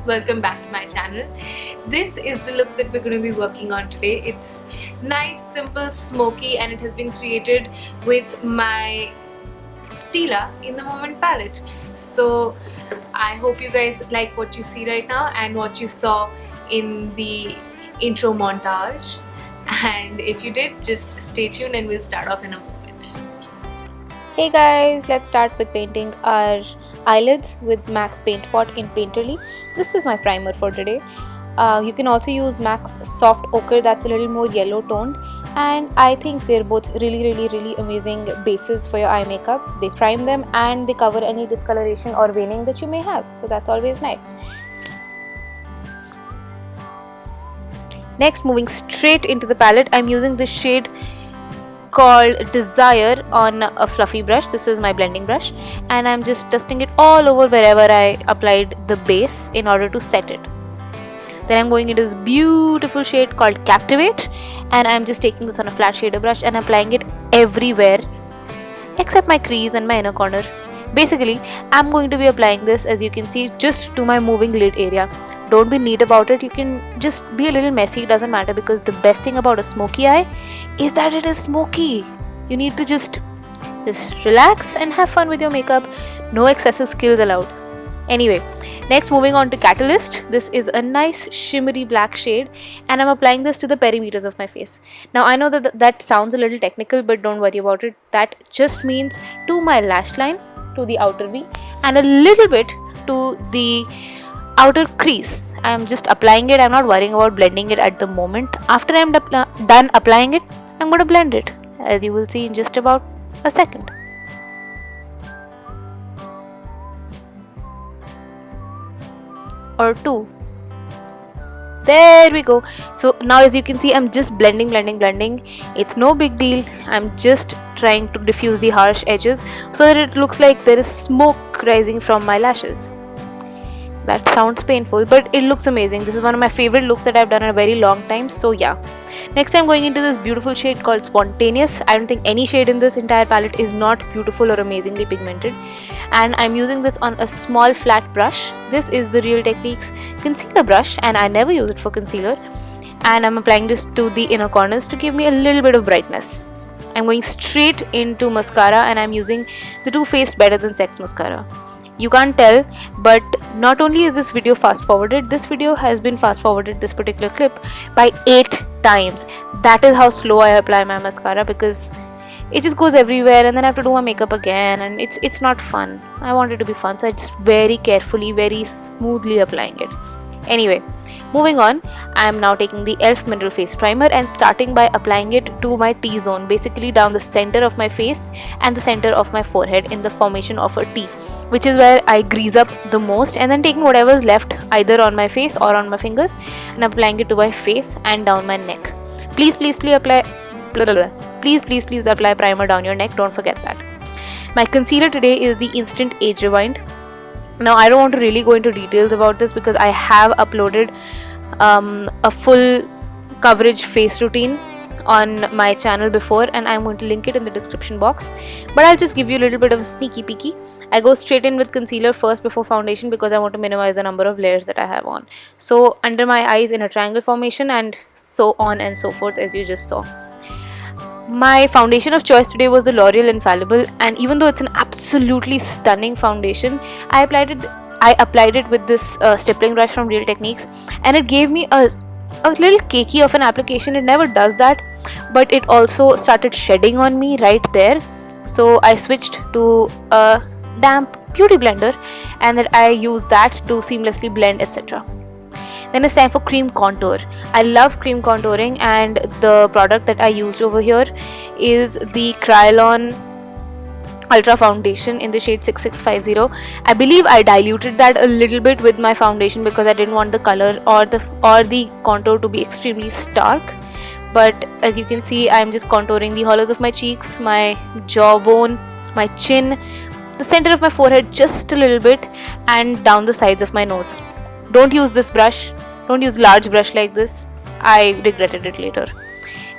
welcome back to my channel. This is the look that we're going to be working on today. It's nice, simple, smoky, and it has been created with my Stila in the Moment palette. So I hope you guys like what you see right now and what you saw in the intro montage, and if you did, just stay tuned and we'll start off in a moment. Hey guys, let's start with painting our eyelids with MAC's Paintpot in Painterly. This is my primer for today. You can also use MAC's Soft Ochre, that's a little more yellow toned, and I think they're both really amazing bases for your eye makeup. They prime them and they cover any discoloration or veining that you may have, so that's always nice. Next, moving straight into the palette, I'm using this shade called Desire on a fluffy brush. This is my blending brush, and I'm just dusting it all over wherever I applied the base in order to set it. Then I'm going into this beautiful shade called Captivate, and I'm just taking this on a flat shader brush and applying it everywhere except my crease and my inner corner. Basically, I'm going to be applying this, as you can see, just to my moving lid area. Don't be neat about it, you can just be a little messy, it doesn't matter, because the best thing about a smoky eye is that it is smoky. You need to just relax and have fun with your makeup. No excessive skills allowed. Anyway, next, moving on to Catalyst. This is a nice shimmery black shade, and I'm applying this to the perimeters of my face. Now I know that sounds a little technical, but don't worry about it. That just means to my lash line, to the outer V, and a little bit to the outer crease. I'm just applying it. I'm not worrying about blending it at the moment. After I'm done applying it, I'm going to blend it, as you will see in just about a second. Or two. There we go. So now, as you can see, I'm just blending. It's no big deal. I'm just trying to diffuse the harsh edges so that it looks like there is smoke rising from my lashes. That sounds painful, but it looks amazing. This is one of my favorite looks that I've done in a very long time, so yeah. Next, I'm going into this beautiful shade called Spontaneous. I don't think any shade in this entire palette is not beautiful or amazingly pigmented. And I'm using this on a small flat brush. This is the Real Techniques concealer brush, and I never use it for concealer. And I'm applying this to the inner corners to give me a little bit of brightness. I'm going straight into mascara, and I'm using the Too Faced Better Than Sex mascara. You can't tell, but not only is this video fast forwarded, this video has been fast forwarded, this particular clip, by 8 times. That is how slow I apply my mascara, because it just goes everywhere and then I have to do my makeup again, and it's not fun. I want it to be fun, so I just very carefully, very smoothly applying it. Anyway, moving on, I am now taking the e.l.f. Mineral Face Primer and starting by applying it to my T-zone, basically down the center of my face and the center of my forehead in the formation of a T, which is where I grease up the most, and then taking whatever is left either on my face or on my fingers and applying it to my face and down my neck. Please apply please apply primer down your neck, don't forget that. My concealer today is the Instant Age Rewind. Now I don't want to really go into details about this because I have uploaded a full coverage face routine on my channel before, and I'm going to link it in the description box, but I'll just give you a little bit of a sneaky peeky. I go straight in with concealer first before foundation because I want to minimize the number of layers that I have on. So under my eyes in a triangle formation, and so on and so forth, as you just saw. My foundation of choice today was the Loreal Infallible, and even though it's an absolutely stunning foundation, I applied it with this stippling brush from Real Techniques, and it gave me a little cakey of an application. It never does that, but it also started shedding on me right there, so I switched to a damp beauty blender, and that I use that to seamlessly blend, etc. Then it's time for cream contour. I love cream contouring, and the product that I used over here is the Kryolan Ultra Foundation in the shade 6650. I believe I diluted that a little bit with my foundation because I didn't want the color or the contour to be extremely stark. But as you can see, I'm just contouring the hollows of my cheeks, my jawbone, my chin, the center of my forehead just a little bit, and down the sides of my nose. Don't use this brush. Don't use large brush like this. I regretted it later.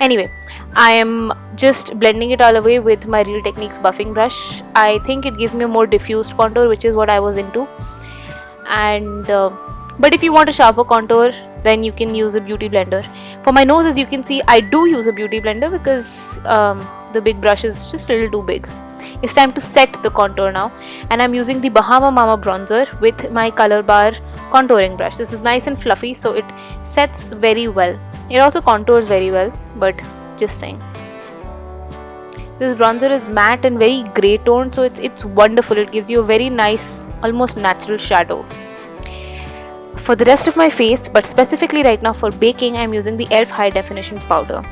Anyway, I am just blending it all away with my Real Techniques buffing brush. I think it gives me a more diffused contour, which is what I was into. And But if you want a sharper contour, then you can use a beauty blender. For my nose, as you can see, I do use a beauty blender because the big brush is just a little too big. It's time to set the contour now, and I'm using the Bahama Mama bronzer with my Color Bar contouring brush. This is nice and fluffy, so it sets very well. It also contours very well, but just saying. This bronzer is matte and very grey toned, so it's wonderful. It gives you a very nice, almost natural shadow. For the rest of my face, but specifically right now for baking, I'm using the e.l.f. High Definition Powder.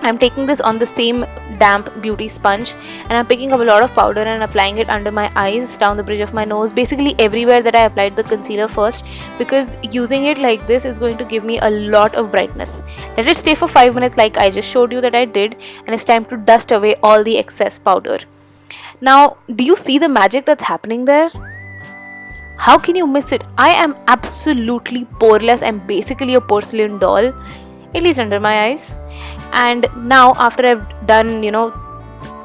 I'm taking this on the same damp beauty sponge, and I'm picking up a lot of powder and applying it under my eyes, down the bridge of my nose, basically everywhere that I applied the concealer first, because using it like this is going to give me a lot of brightness. Let it stay for 5 minutes like I just showed you that I did, and it's time to dust away all the excess powder. Now, do you see the magic that's happening there? How can you miss it? I am absolutely poreless. I'm basically a porcelain doll, at least under my eyes. And now, after I've done,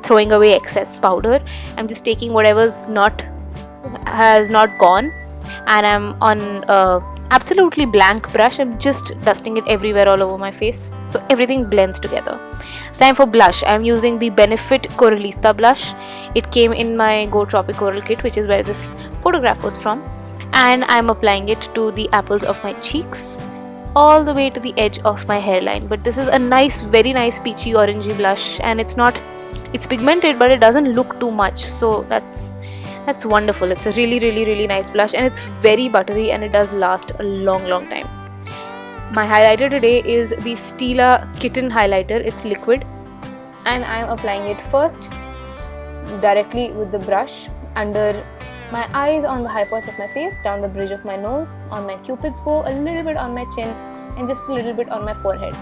throwing away excess powder, I'm just taking whatever's has not gone, and I'm on a absolutely blank brush. I'm just dusting it everywhere all over my face, so everything blends together. It's time for blush. I'm using the Benefit Coralista blush. It came in my Go Tropic Coral kit, which is where this photograph was from, and I'm applying it to the apples of my cheeks, all the way to the edge of my hairline. But this is a nice, very nice peachy orangey blush, and it's pigmented, but it doesn't look too much, so that's wonderful. It's a really nice blush, and it's very buttery, and it does last a long time. My highlighter today is the Stila Kitten highlighter. It's liquid, and I'm applying it first directly with the brush under my eyes, on the high points of my face, down the bridge of my nose, on my cupid's bow, a little bit on my chin, and just a little bit on my forehead.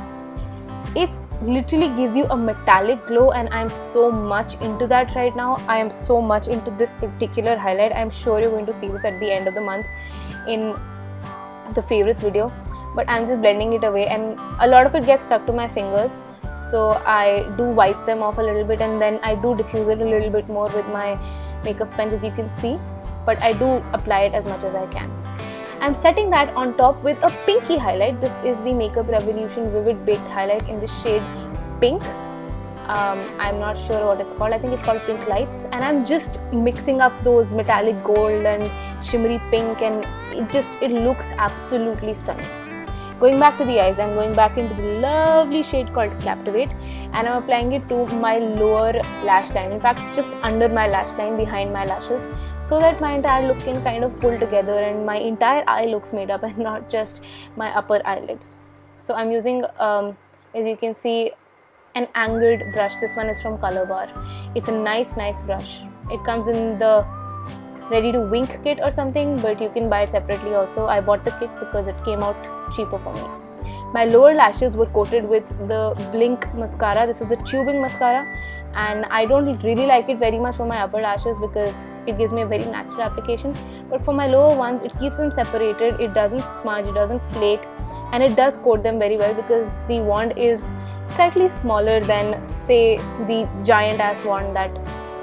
It literally gives you a metallic glow, and I'm so much into that right now. I am so much into this particular highlight. I'm sure you're going to see this at the end of the month in the favorites video, but I'm just blending it away, and a lot of it gets stuck to my fingers, so I do wipe them off a little bit, and then I do diffuse it a little bit more with my makeup sponge, as you can see, but I do apply it as much as I can. I'm setting that on top with a pinky highlight. This is the Makeup Revolution Vivid Baked Highlight in the shade Pink. I'm not sure what it's called. I think it's called Pink Lights, and I'm just mixing up those metallic gold and shimmery pink, and it looks absolutely stunning. Going back to the eyes, I'm going back into the lovely shade called Captivate, and I'm applying it to my lower lash line, in fact just under my lash line, behind my lashes, so that my entire look can kind of pull together and my entire eye looks made up and not just my upper eyelid. So I'm using, as you can see, an angled brush. This one is from Color Bar. It's a nice brush. It comes in the ready to wink kit or something, but you can buy it separately also. I bought the kit because it came out cheaper for me. My lower lashes were coated with the Blinc Mascara. This is the tubing mascara, and I don't really like it very much for my upper lashes because it gives me a very natural application, but for my lower ones it keeps them separated. It doesn't smudge, it doesn't flake, and it does coat them very well because the wand is slightly smaller than, say, the giant ass wand that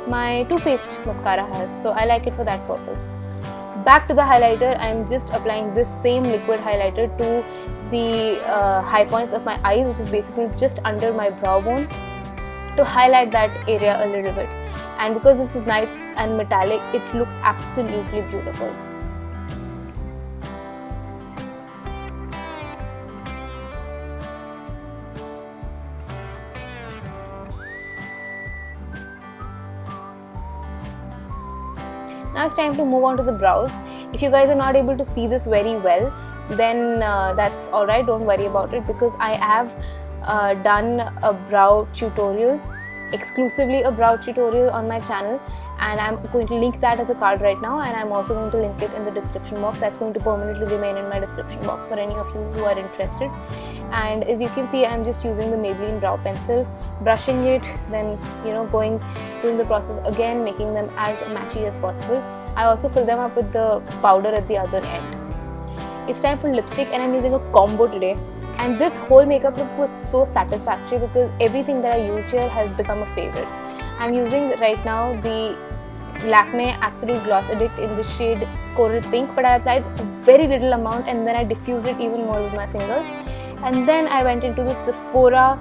my Too Faced mascara has, so I like it for that purpose. Back to the highlighter, I'm just applying this same liquid highlighter to the high points of my eyes, which is basically just under my brow bone, to highlight that area a little bit. And because this is nice and metallic, it looks absolutely beautiful. Now it's time to move on to the brows. If you guys are not able to see this very well, then that's alright, don't worry about it, because I have done a brow tutorial, exclusively a brow tutorial on my channel, and I'm going to link that as a card right now, and I'm also going to link it in the description box. That's going to permanently remain in my description box for any of you who are interested. And as you can see, I'm just using the Maybelline brow pencil, brushing it, then doing the process again, making them as matchy as possible. I also fill them up with the powder at the other end. It's time for lipstick, and I'm using a combo today. And this whole makeup look was so satisfactory because everything that I used here has become a favorite. I'm using right now the Lakme Absolute Gloss Addict in the shade Coral Pink, but I applied a very little amount, and then I diffuse it even more with my fingers. And then I went into the Sephora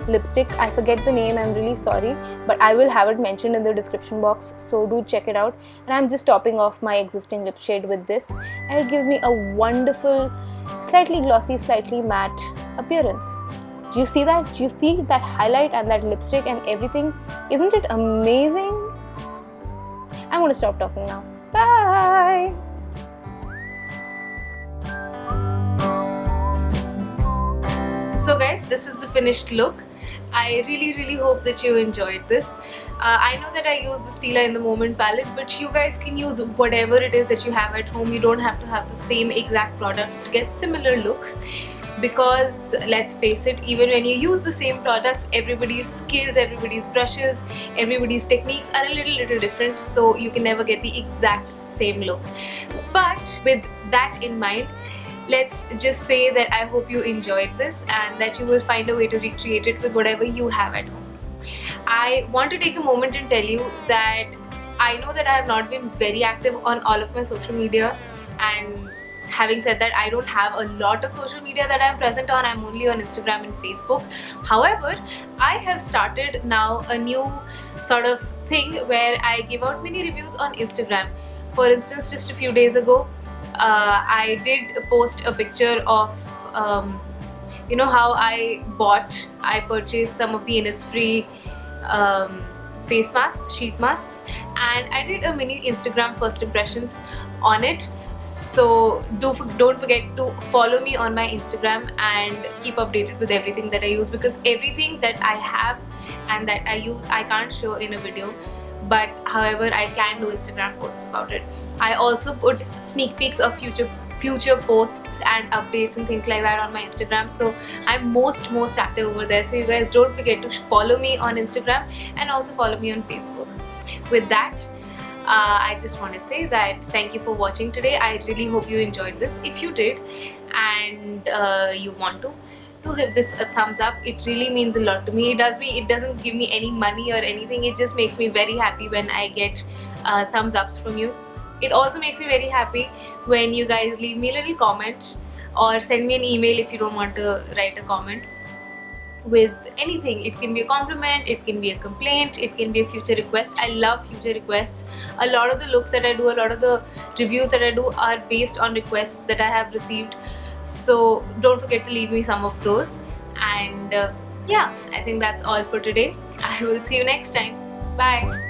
lipstick. I forget the name, I'm really sorry, but I will have it mentioned in the description box, so do check it out. And I'm just topping off my existing lip shade with this, and it gives me a wonderful, slightly glossy, slightly matte appearance. Do you see that? Do you see that highlight and that lipstick and everything? Isn't it amazing? I'm going to stop talking now. Bye! So guys, this is the finished look. I really hope that you enjoyed this. I know that I use the Stila in the Moment palette, but you guys can use whatever it is that you have at home. You don't have to have the same exact products to get similar looks, because let's face it, even when you use the same products, everybody's skills, everybody's brushes, everybody's techniques are a little different, so you can never get the exact same look. But with that in mind, let's just say that I hope you enjoyed this and that you will find a way to recreate it with whatever you have at home. I want to take a moment and tell you that I know that I have not been very active on all of my social media, and having said that, I don't have a lot of social media that I'm present on. I'm only on Instagram and Facebook. However, I have started now a new sort of thing where I give out mini reviews on Instagram. For instance, just a few days ago, I did post a picture of you know how I purchased some of the Innisfree face masks, sheet masks, and I did a mini Instagram first impressions on it. So don't forget to follow me on my Instagram and keep updated with everything that I use, because everything that I have and that I use I can't show in a video, but however I can do Instagram posts about it. I also put sneak peeks of future posts and updates and things like that on my Instagram, so I'm most active over there. So you guys don't forget to follow me on Instagram and also follow me on Facebook. With that, I just want to say that thank you for watching today. I really hope you enjoyed this. If you did and you want to give this a thumbs up, it really means a lot to me. It doesn't give me any money or anything. It just makes me very happy when I get thumbs ups from you. It also makes me very happy when you guys leave me a little comment or send me an email if you don't want to write a comment with anything. It can be a compliment, it can be a complaint, it can be a future request. I love future requests. A lot of the looks that I do, a lot of the reviews that I do are based on requests that I have received. So don't forget to leave me some of those. And yeah, I think that's all for today. I will see you next time. Bye.